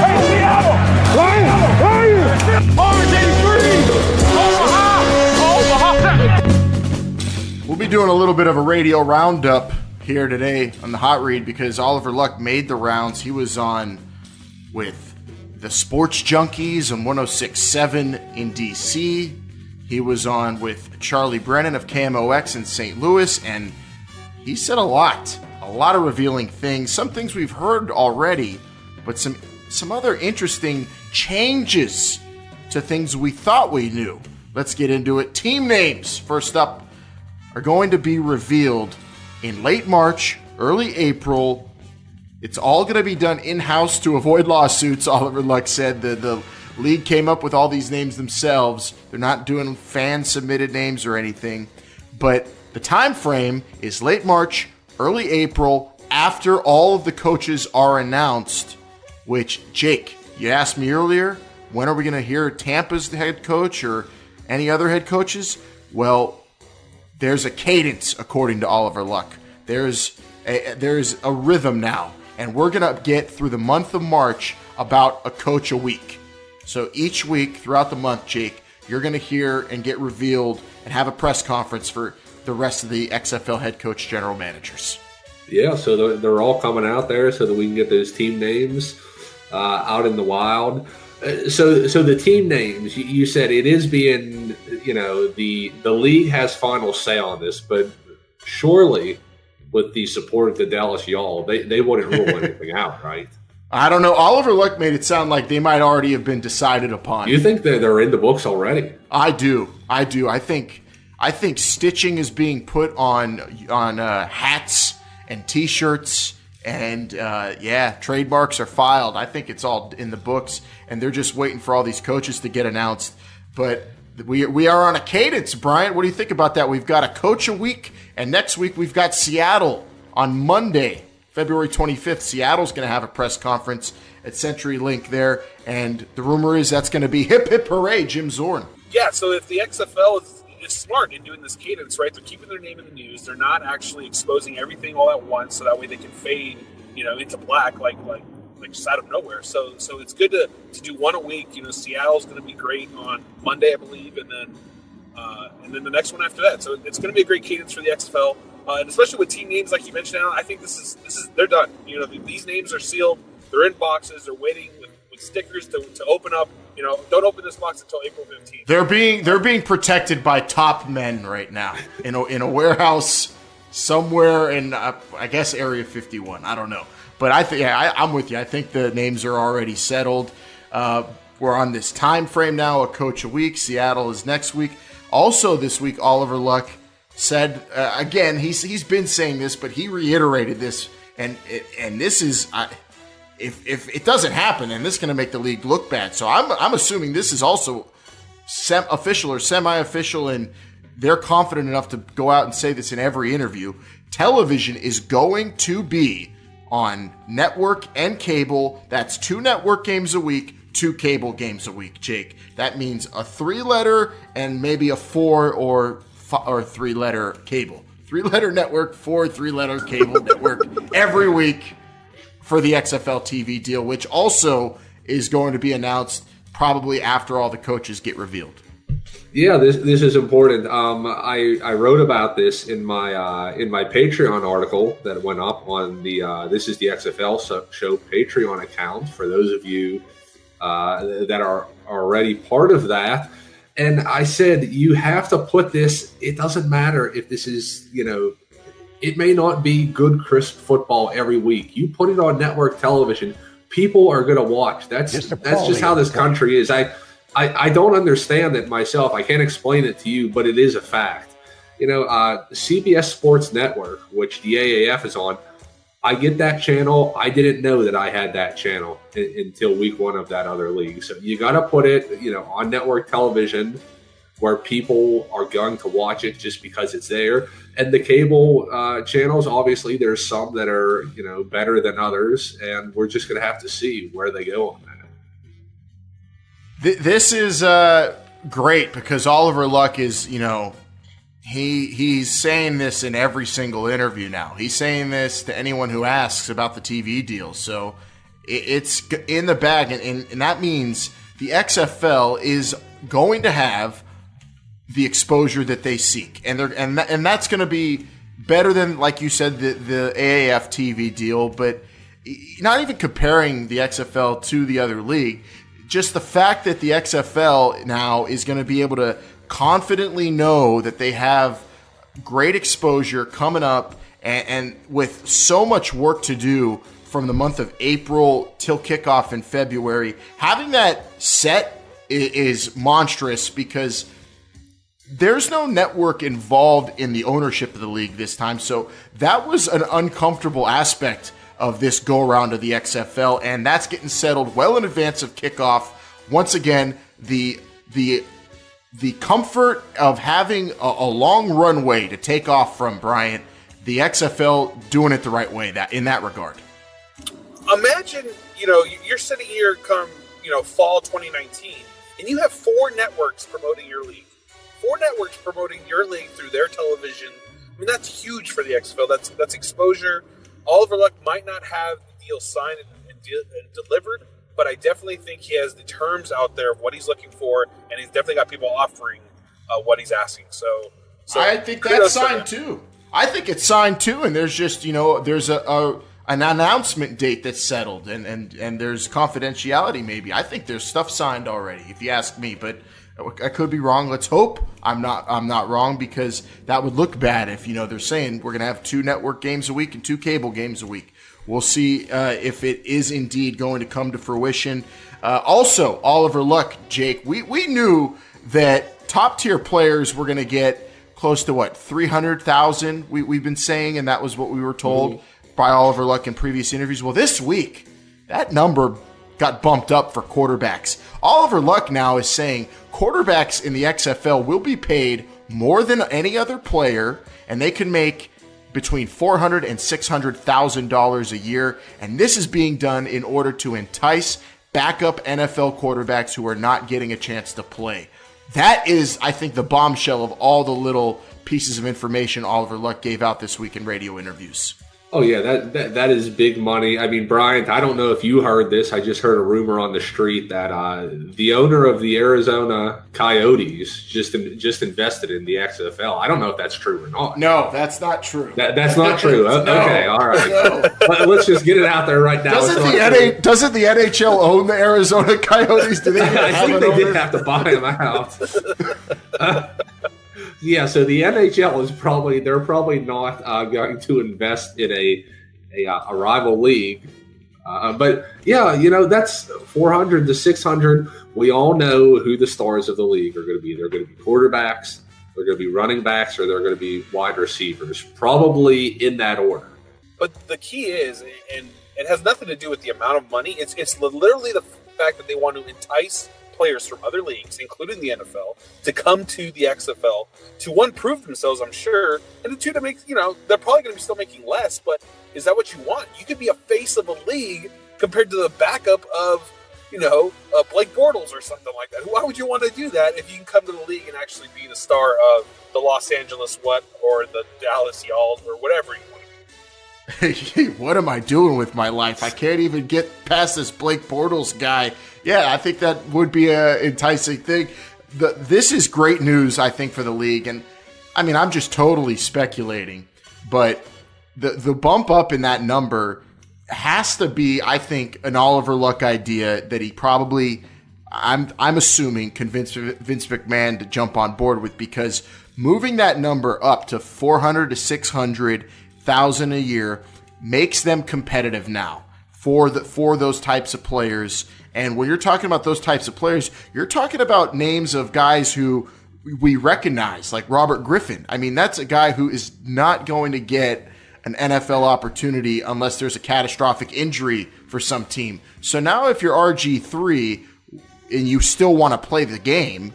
Hey, Seattle! Where are you? Orange 83! We'll be doing a little bit of a radio roundup here today on the Hot Read because Oliver Luck made the rounds. He was on with the Sports Junkies on 106.7 in D.C. He was on with Charlie Brennan of KMOX in St. Louis, and he said a lot of revealing things, some things we've heard already, but some other interesting changes to things we thought we knew. Let's get into it. Team names, first up, are going to be revealed in late March, early April. It's all going to be done in-house to avoid lawsuits, Oliver Luck said. The league came up with all these names themselves. They're not doing fan-submitted names or anything. But the time frame is late March, early April, after all of the coaches are announced, which, Jake, you asked me earlier, when are we going to hear Tampa's head coach or any other head coaches? Well, there's a cadence, according to Oliver Luck. There's a rhythm now, and we're going to get through the month of March about a coach a week. So each week throughout the month, Jake, you're going to hear and get revealed and have a press conference for the rest of the XFL head coach general managers. Yeah, so they're all coming out there so that we can get those team names out in the wild. So the team names, you said it is being, the league has final say on this, but surely with the support of the Dallas Y'all, they wouldn't rule anything out, right? I don't know. Oliver Luck made it sound like they might already have been decided upon. You think they're in the books already? I do. I think stitching is being put on hats and T-shirts. And, trademarks are filed. I think it's all in the books, and they're just waiting for all these coaches to get announced. But we are on a cadence, Brian. What do you think about that? We've got a coach a week, and next week we've got Seattle on Monday, February 25th. Seattle's going to have a press conference at CenturyLink there, and the rumor is that's going to be hip, hip, hooray, Jim Zorn. Yeah, so if the XFL is smart in doing this cadence, right? They're keeping their name in the news. They're not actually exposing everything all at once, so that way they can fade, into black like just out of nowhere. So it's good to do one a week. Seattle's going to be great on Monday, I believe, and then the next one after that. So it's going to be a great cadence for the XFL, and especially with team names like you mentioned, Alan. I think this is they're done. These names are sealed. They're in boxes. They're waiting with stickers to open up don't open this box until April 15th. They're being protected by top men right now in a warehouse somewhere in I guess Area 51. I don't know, but I'm with you. I think the names are already settled. We're on this time frame now, a coach a week. Seattle is next week. Also this week, Oliver Luck said again. He's been saying this, but he reiterated this, and this is if it doesn't happen, then this is going to make the league look bad. So I'm assuming this is also official or semi-official, and they're confident enough to go out and say this in every interview. Television is going to be on network and cable. That's 2 network games a week, 2 cable games a week, Jake. That means a 3-letter and maybe a 4 or 3-letter cable. 3-letter network, 4 3-letter cable network every week for the XFL TV deal, which also is going to be announced probably after all the coaches get revealed. Yeah, this is important. I wrote about this in my Patreon article that went up on the This is the XFL Show Patreon account for those of you that are already part of that. And I said, you have to put this, it doesn't matter if this is, it may not be good, crisp football every week. You put it on network television, people are going to watch. That's just how this country is. I don't understand it myself. I can't explain it to you, but it is a fact. CBS Sports Network, which the AAF is on, I get that channel. I didn't know that I had that channel until week 1 of that other league. So you got to put it, on network television where people are going to watch it just because it's there. And the cable channels, obviously, there's some that are, better than others, and we're just going to have to see where they go on that. This is great because Oliver Luck is, he's saying this in every single interview now. He's saying this to anyone who asks about the TV deal. So it's in the bag, and that means the XFL is going to have the exposure that they seek, and that's going to be better than, like you said, the AAF TV deal. But not even comparing the XFL to the other league, just the fact that the XFL now is going to be able to confidently know that they have great exposure coming up, and with so much work to do from the month of April till kickoff in February, having that set is monstrous because there's no network involved in the ownership of the league this time. So that was an uncomfortable aspect of this go-around of the XFL, and that's getting settled well in advance of kickoff. Once again, the comfort of having a long runway to take off from, Bryant, the XFL doing it the right way in that regard. Imagine, you're sitting here come, fall 2019, and you have 4 networks promoting your league. 4 networks promoting your league through their television. I mean, that's huge for the XFL. That's exposure. Oliver Luck might not have the deal signed and delivered, but I definitely think he has the terms out there of what he's looking for, and he's definitely got people offering what he's asking. So I think that's signed too. I think it's signed too, and there's just there's an announcement date that's settled, and there's confidentiality maybe. I think there's stuff signed already, if you ask me, but I could be wrong. Let's hope I'm not wrong, because that would look bad if they're saying we're going to have 2 network games a week and 2 cable games a week. We'll see if it is indeed going to come to fruition. Also, Oliver Luck, Jake, we knew that top tier players were going to get close to $300,000. We've been saying, and that was what we were told by Oliver Luck in previous interviews. Well, this week that number got bumped up for quarterbacks. Oliver Luck now is saying quarterbacks in the XFL will be paid more than any other player, and they can make between $400,000 and $600,000 a year. And this is being done in order to entice backup NFL quarterbacks who are not getting a chance to play. That is, I think, the bombshell of all the little pieces of information Oliver Luck gave out this week in radio interviews. Oh, yeah, that is big money. I mean, Bryant, I don't know if you heard this. I just heard a rumor on the street that the owner of the Arizona Coyotes just invested in the XFL. I don't know if that's true or not. No, that's not true. That's not true. No. Okay, all right. No. Let's just get it out there right now. Doesn't the NHL own the Arizona Coyotes? Do they I think they did have to buy them out. Yeah, so the NHL is probably not going to invest in a rival league, but yeah, that's 400 to 600. We all know who the stars of the league are going to be. They're going to be quarterbacks, they're going to be running backs, or they're going to be wide receivers, probably in that order. But the key is, and it has nothing to do with the amount of money. It's literally the fact that they want to entice players from other leagues, including the NFL, to come to the XFL to, one, prove themselves, I'm sure, and two, to make, they're probably going to be still making less, but is that what you want? You could be a face of a league compared to the backup of, Blake Bortles or something like that. Why would you want to do that if you can come to the league and actually be the star of the Los Angeles or the Dallas Y'all or whatever you want to be? What am I doing with my life? I can't even get past this Blake Bortles guy. Yeah, I think that would be an enticing thing. This is great news, I think, for the league. And, I mean, I'm just totally speculating. But the bump up in that number has to be, I think, an Oliver Luck idea that he probably, I'm assuming, convinced Vince McMahon to jump on board with, because moving that number up to 400 to 600,000 a year makes them competitive now for those types of players. And when you're talking about those types of players, you're talking about names of guys who we recognize, like Robert Griffin. I mean, that's a guy who is not going to get an NFL opportunity unless there's a catastrophic injury for some team. So now if you're RG3 and you still want to play the game,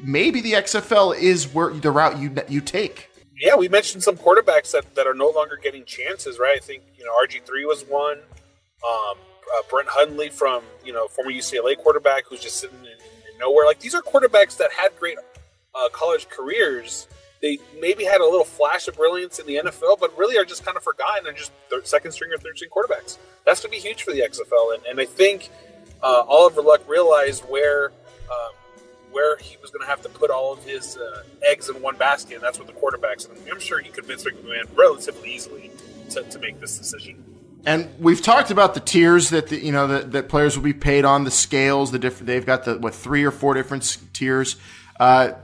maybe the XFL is the route you take. Yeah, we mentioned some quarterbacks that are no longer getting chances, right? I think, RG3 was one. Brent Hundley from, former UCLA quarterback who's just sitting in nowhere. Like, these are quarterbacks that had great college careers. They maybe had a little flash of brilliance in the NFL, but really are just kind of forgotten and just second string or third string quarterbacks. That's going to be huge for the XFL. And I think Oliver Luck realized where he was going to have to put all of his eggs in one basket, and that's with the quarterbacks. And I'm sure he convinced McMahon relatively easily to make this decision. And we've talked about the tiers that that players will be paid on, the scales, they've got 3 or 4 different tiers.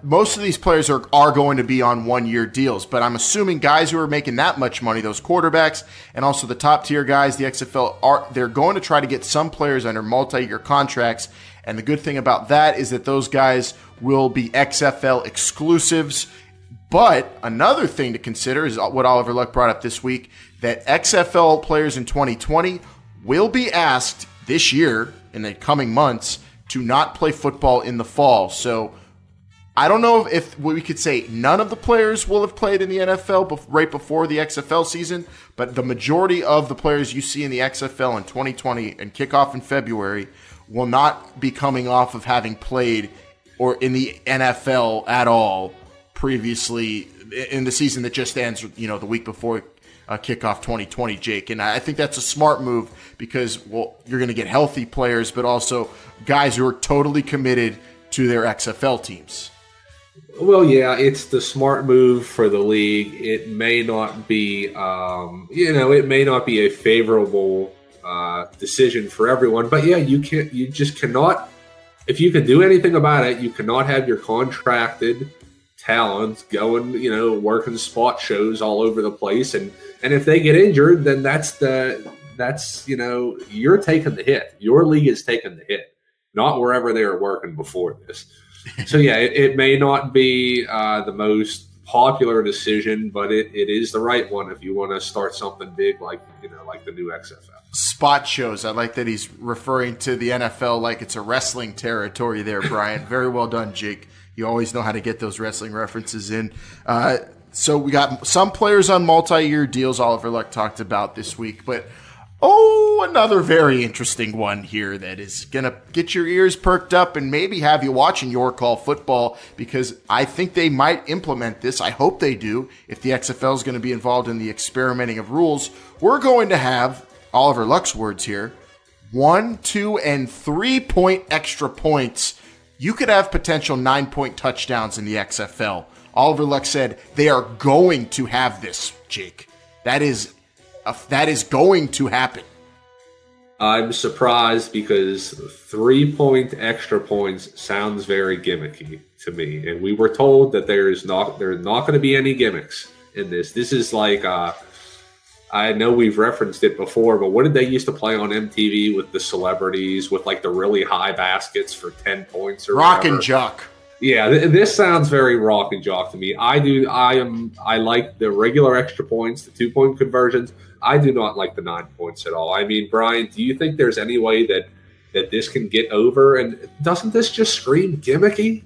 Most of these players are going to be on 1-year deals, but I'm assuming guys who are making that much money, those quarterbacks and also the top tier guys, the XFL, they're going to try to get some players under multi-year contracts. And the good thing about that is that those guys will be XFL exclusives. But another thing to consider is what Oliver Luck brought up this week, that XFL players in 2020 will be asked this year, in the coming months, to not play football in the fall. So I don't know if we could say none of the players will have played in the NFL right before the XFL season, but the majority of the players you see in the XFL in 2020 and kickoff in February will not be coming off of having played or in the NFL at all previously in the season that just ends, the week before kickoff 2020, Jake. And I think that's a smart move because, you're going to get healthy players, but also guys who are totally committed to their XFL teams. Well, yeah, it's the smart move for the league. It may not be, it may not be a favorable decision for everyone, but yeah, you just cannot, if you can do anything about it, you cannot have your contracted talent going, working spot shows all over the place. And if they get injured, then that's you're taking the hit. Your league is taking the hit, not wherever they were working before this. So yeah, it may not be the most popular decision, but it is the right one if you want to start something big like the new XFL. Spot shows. I like that he's referring to the NFL like it's a wrestling territory there, Brian. Very well done, Jake. You always know how to get those wrestling references in. So we got some players on multi-year deals Oliver Luck talked about this week, but Oh, another very interesting one here that is going to get your ears perked up and maybe have you watching Your Call Football, because I think they might implement this. I hope they do. If the XFL is going to be involved in the experimenting of rules, we're going to have, Oliver Luck's words here, 1, 2, and 3 point extra points. You could have potential 9-point touchdowns in the XFL. Oliver Luck said they are going to have this, Jake. That is going to happen. I'm surprised because 3 point extra points sounds very gimmicky to me. And we were told that there's not going to be any gimmicks in this. This is like, I know we've referenced it before, but what did they used to play on MTV with the celebrities with like the really high baskets for 10 points or Rock whatever? and Jock. Yeah, this sounds very rock and jock to me. I like the regular extra points, the 2 point conversions. I do not like the 9 points at all. I mean, Brian, do you think there's any way that this can get over? And doesn't this just scream gimmicky?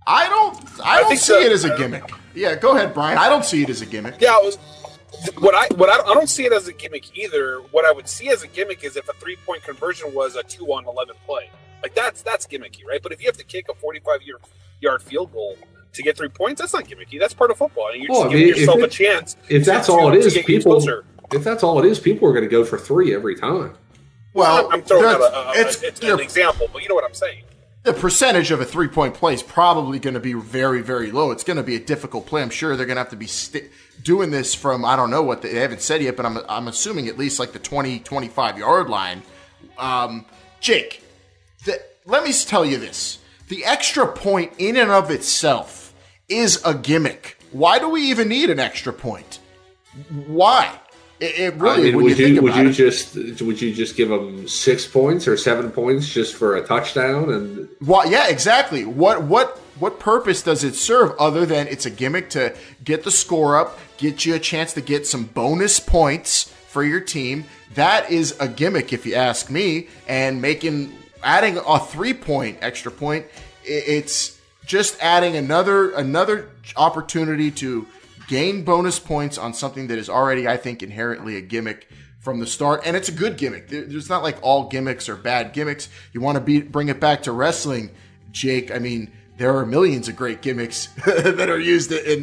I don't see it as a gimmick. Yeah, go ahead, Brian. I don't see it as a gimmick. Yeah, I don't see it as a gimmick either. What I would see as a gimmick is if a 3 point conversion was a 2-on-11 play. Like that's gimmicky, right? But if you have to kick a 45-yard field goal to get 3 points, that's not gimmicky. That's part of football. And you're just giving yourself a chance. If that's all it is, people are going to go for 3 every time. Well, I'm throwing out an example, but you know what I'm saying. The percentage of a 3 point play is probably going to be very, very low. It's going to be a difficult play. I'm sure they're going to have to be doing this from, I don't know what they haven't said yet, but I'm assuming at least like the 20, 25-yard line. Jake, let me tell you this. The extra point in and of itself is a gimmick. Why do we even need an extra point? Why? It really. Would you just give them 6 points or 7 points just for a touchdown? And well, yeah, exactly. What purpose does it serve other than it's a gimmick to get the score up, get you a chance to get some bonus points for your team? That is a gimmick, if you ask me. And adding a 3 point extra point, it's just adding another opportunity to gain bonus points on something that is already, I think, inherently a gimmick from the start. And it's a good gimmick. There's not like all gimmicks are bad gimmicks. You want to bring it back to wrestling, Jake. I mean, there are millions of great gimmicks that are used in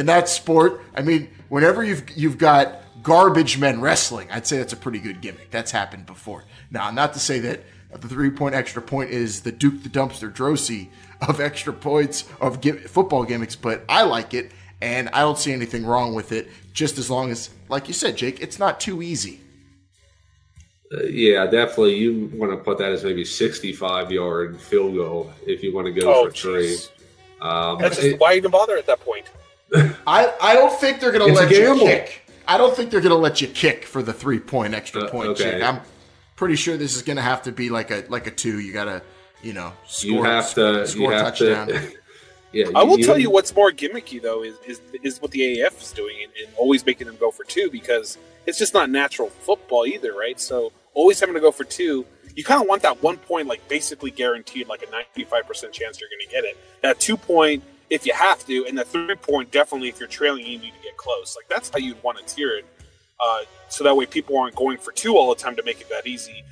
that sport. I mean, whenever you've got garbage men wrestling, I'd say that's a pretty good gimmick. That's happened before. Now, not to say that the 3 point extra point is the Duke the Dumpster Drosy of extra points of football gimmicks, but I like it. And I don't see anything wrong with it, just as long as, like you said, Jake, it's not too easy. Yeah, definitely. You want to put that as maybe 65-yard field goal if you want to go for 3. Why even bother at that point? I don't think they're going to let you kick. I don't think they're going to let you kick for the 3 point extra point, okay. Jake. I'm pretty sure this is going to have to be like a 2. You got to, score a touchdown. Yeah, I will tell you what's more gimmicky though is what the AAF is doing and always making them go for 2, because it's just not natural football either, right? So always having to go for 2, you kind of want that 1 point like basically guaranteed, like a 95% chance you're going to get it. That 2 point if you have to, and the 3 point definitely if you're trailing you need to get close. Like that's how you'd want to tier it, so that way people aren't going for 2 all the time to make it that easy.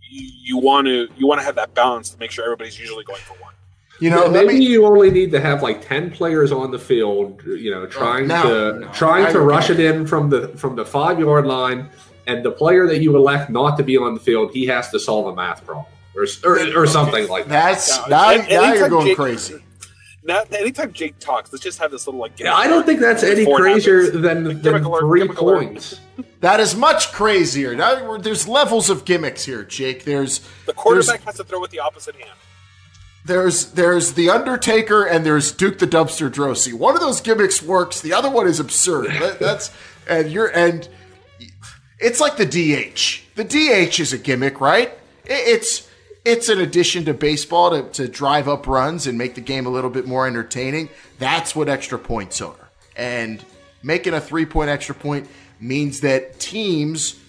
You want to have that balance to make sure everybody's usually going for 1. Maybe you only need to have like 10 players on the field, trying to rush it in from the 5-yard line, and the player that you elect not to be on the field, he has to solve a math problem or something like that. Now you're going crazy. Now, anytime Jake talks, let's just have this little I don't think that's any crazier than 3 points. That is much crazier. Now, there's levels of gimmicks here, Jake. The quarterback has to throw with the opposite hand. There's The Undertaker and there's Duke the Dumpster Drosy. One of those gimmicks works. The other one is absurd. And it's like the DH. The DH is a gimmick, right? It's an addition to baseball to drive up runs and make the game a little bit more entertaining. That's what extra points are. And making a 3 point extra point means that teams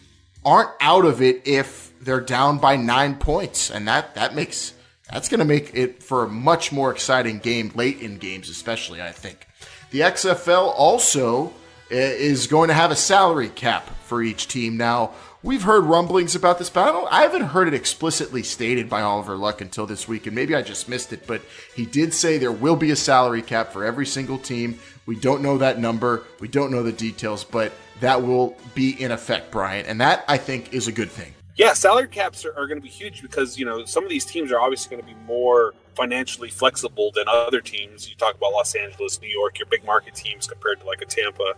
aren't out of it if they're down by 9 points, and that's going to make it for a much more exciting game late in games, especially, I think. The XFL also is going to have a salary cap for each team. Now, we've heard rumblings about this, but I haven't heard it explicitly stated by Oliver Luck until this week, and maybe I just missed it, but he did say there will be a salary cap for every single team. We don't know that number. We don't know the details, but that will be in effect, Brian, and that, I think, is a good thing. Yeah, salary caps are going to be huge because, some of these teams are obviously going to be more financially flexible than other teams. You talk about Los Angeles, New York, your big market teams compared to like a Tampa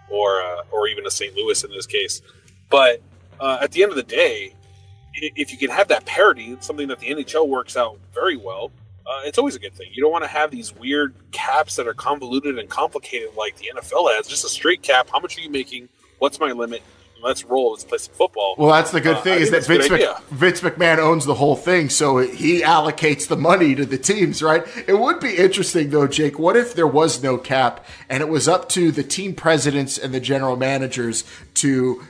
or even a St. Louis in this case. But at the end of the day, if you can have that parity, it's something that the NHL works out very well. It's always a good thing. You don't want to have these weird caps that are convoluted and complicated like the NFL has. Just a straight cap. How much are you making? What's my limit? Let's roll. Let's play some football. Well, that's the good thing is that Vince McMahon owns the whole thing, so he allocates the money to the teams, right? It would be interesting, though, Jake. What if there was no cap and it was up to the team presidents and the general managers to,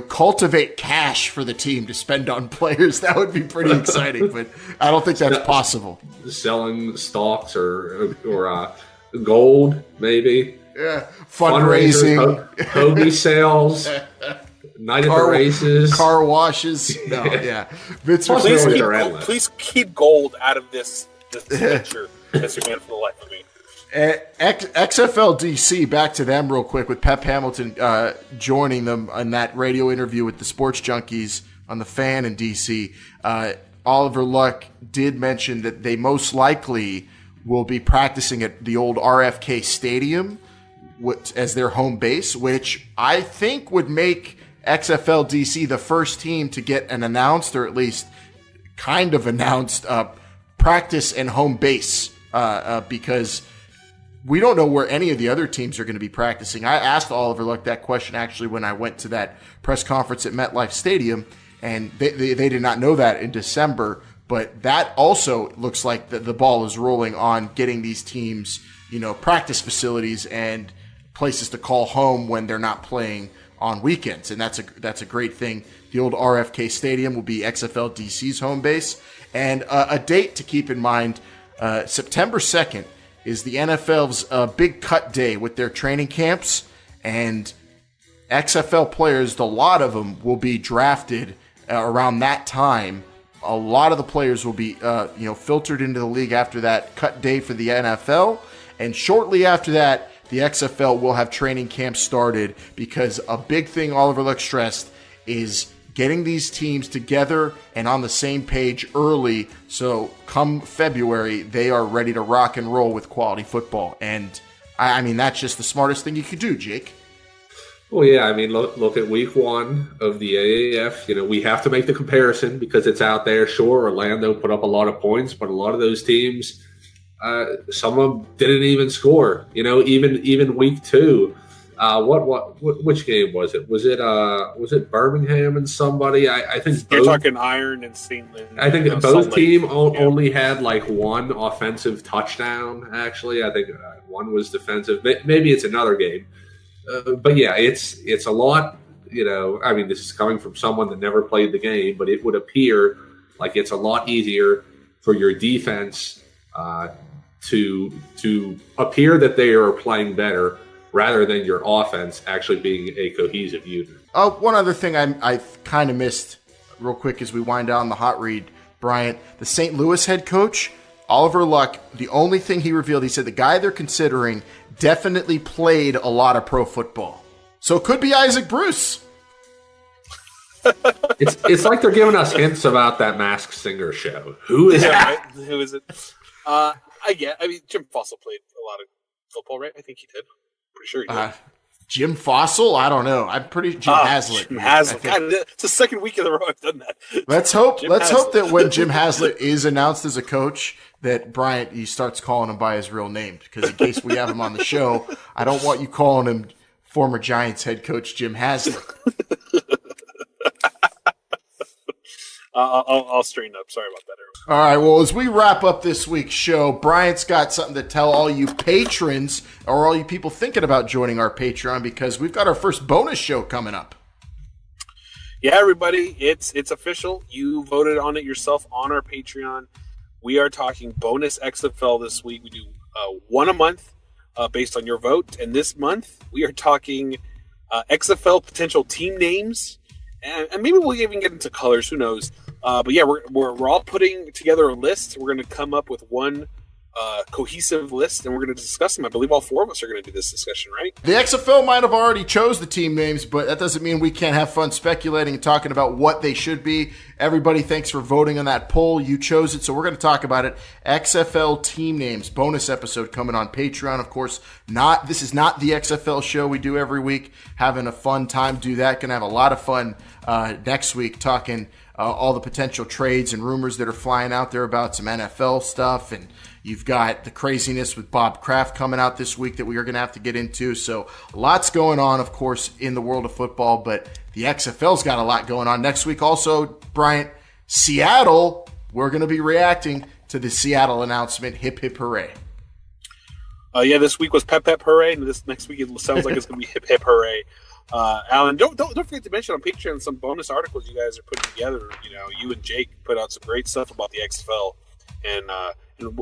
cultivate cash for the team to spend on players? That would be pretty exciting, but I don't think that's possible. Selling stocks or gold, maybe. Yeah, fundraising, hoagie sales, night at the races, car washes. No, yeah. Vince please keep gold out of this picture, Mr. Man, for the life of me. XFL D.C. Back to them real quick with Pep Hamilton joining them on that radio interview with the Sports Junkies on the Fan in D.C. Oliver Luck did mention that they most likely will be practicing at the old RFK Stadium as their home base, which I think would make XFL D.C. the first team to get an announced, or at least kind of announced, practice and home base because we don't know where any of the other teams are going to be practicing. I asked Oliver Luck that question actually when I went to that press conference at MetLife Stadium, and they did not know that in December. But that also looks like the ball is rolling on getting these teams, practice facilities and places to call home when they're not playing on weekends, and that's a great thing. The old RFK Stadium will be XFL DC's home base, and a date to keep in mind: September 2nd is the NFL's big cut day with their training camps, and XFL players, a lot of them will be drafted around that time. A lot of the players will be, filtered into the league after that cut day for the NFL, and shortly after that, the XFL will have training camps started, because a big thing Oliver Luck stressed is getting these teams together and on the same page early, so come February, they are ready to rock and roll with quality football. And, I mean, that's just the smartest thing you could do, Jake. Well, yeah, I mean, look at week 1 of the AAF. We have to make the comparison because it's out there. Sure, Orlando put up a lot of points, but a lot of those teams, some of them didn't even score. Even week 2. Which game was it? Was it Birmingham and somebody? I think you're talking Iron and St. Louis. I think both teams only had like one offensive touchdown. Actually, I think one was defensive. Maybe it's another game. But yeah, it's a lot, I mean, this is coming from someone that never played the game, but it would appear like it's a lot easier for your defense to appear that they are playing better rather than your offense actually being a cohesive unit. One other thing I kind of missed real quick as we wind down the hot read, Bryant, the St. Louis head coach, Oliver Luck, the only thing he revealed, he said the guy they're considering definitely played a lot of pro football. So it could be Isaac Bruce. It's like they're giving us hints about that Masked Singer show. Who is that? Right? Who is it? Jim Fossil played a lot of football, right? I think he did. Pretty sure he did. Jim Fossil? I don't know. I'm pretty Jim Haslett. Jim Haslett. God, it's the second week in a row I've done that. Let's hope that when Jim Haslett is announced as a coach, that Bryant, he starts calling him by his real name, because in case we have him on the show, I don't want you calling him former Giants head coach Jim Haslett. I'll straighten up. Sorry about that, everyone. All right, well, as we wrap up this week's show, Bryant's got something to tell all you patrons or all you people thinking about joining our Patreon, because we've got our first bonus show coming up. Yeah, everybody, it's official. You voted on it yourself on our Patreon. We are talking bonus XFL this week. We do one a month based on your vote. And this month, we are talking XFL potential team names and maybe we'll even get into colors. Who knows? But yeah, we're all putting together a list. We're going to come up with one cohesive list, and we're going to discuss them. I believe all four of us are going to do this discussion, right? The XFL might have already chose the team names, but that doesn't mean we can't have fun speculating and talking about what they should be. Everybody, thanks for voting on that poll. You chose it, so we're going to talk about it. XFL team names, bonus episode coming on Patreon. Of course, this is not the XFL show we do every week. Having a fun time, do that. Going to have a lot of fun next week talking all the potential trades and rumors that are flying out there about some NFL stuff, and you've got the craziness with Bob Kraft coming out this week that we are going to have to get into. So lots going on, of course, in the world of football, but the XFL's got a lot going on. Next week also, Bryant, Seattle, we're going to be reacting to the Seattle announcement, hip, hip, hooray. Yeah, this week was pep, pep, hooray, and this next week it sounds like it's going to be hip, hip, hooray. Alan, don't forget to mention on Patreon some bonus articles you guys are putting together. You know, you and Jake put out some great stuff about the XFL, and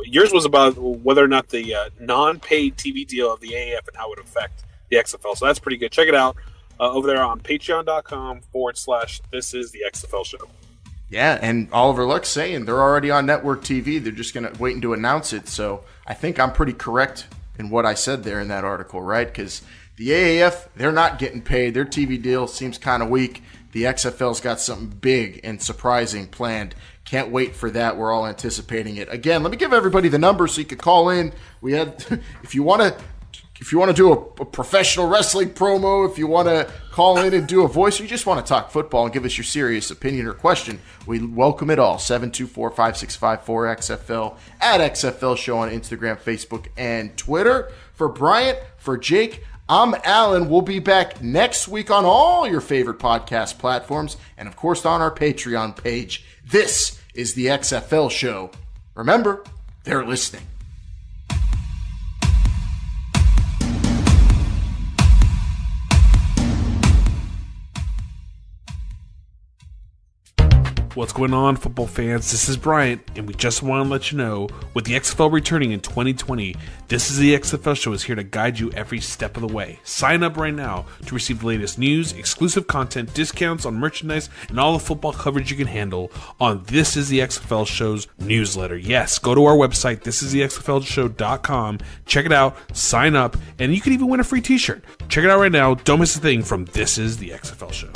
yours was about whether or not the non-paid TV deal of the AAF and how it would affect the XFL. So that's pretty good. Check it out over there on patreon.com/This Is the XFL Show. Yeah, and Oliver Luck's saying they're already on network TV. They're just going to wait to announce it. So I think I'm pretty correct in what I said there in that article, right? Because the AAF, they're not getting paid. Their TV deal seems kind of weak. The XFL's got something big and surprising planned. Can't wait for that. We're all anticipating it. Again, let me give everybody the number so you could call in. We had, if you want to do a professional wrestling promo, if you want to call in and do a voice, or you just want to talk football and give us your serious opinion or question, we welcome it all. 724-5654-XFL, at XFL Show on Instagram, Facebook, and Twitter. For Bryant, for Jake, I'm Alan. We'll be back next week on all your favorite podcast platforms and, of course, on our Patreon page. This is the XFL Show. Remember, they're listening. What's going on, football fans? This is Bryant, and we just want to let you know, with the XFL returning in 2020, This Is the XFL Show is here to guide you every step of the way. Sign up right now to receive the latest news, exclusive content, discounts on merchandise, and all the football coverage you can handle on This Is the XFL Show's newsletter. Yes, go to our website, thisisthexflshow.com, check it out, sign up, and you can even win a free t-shirt. Check it out right now. Don't miss a thing from This Is the XFL Show.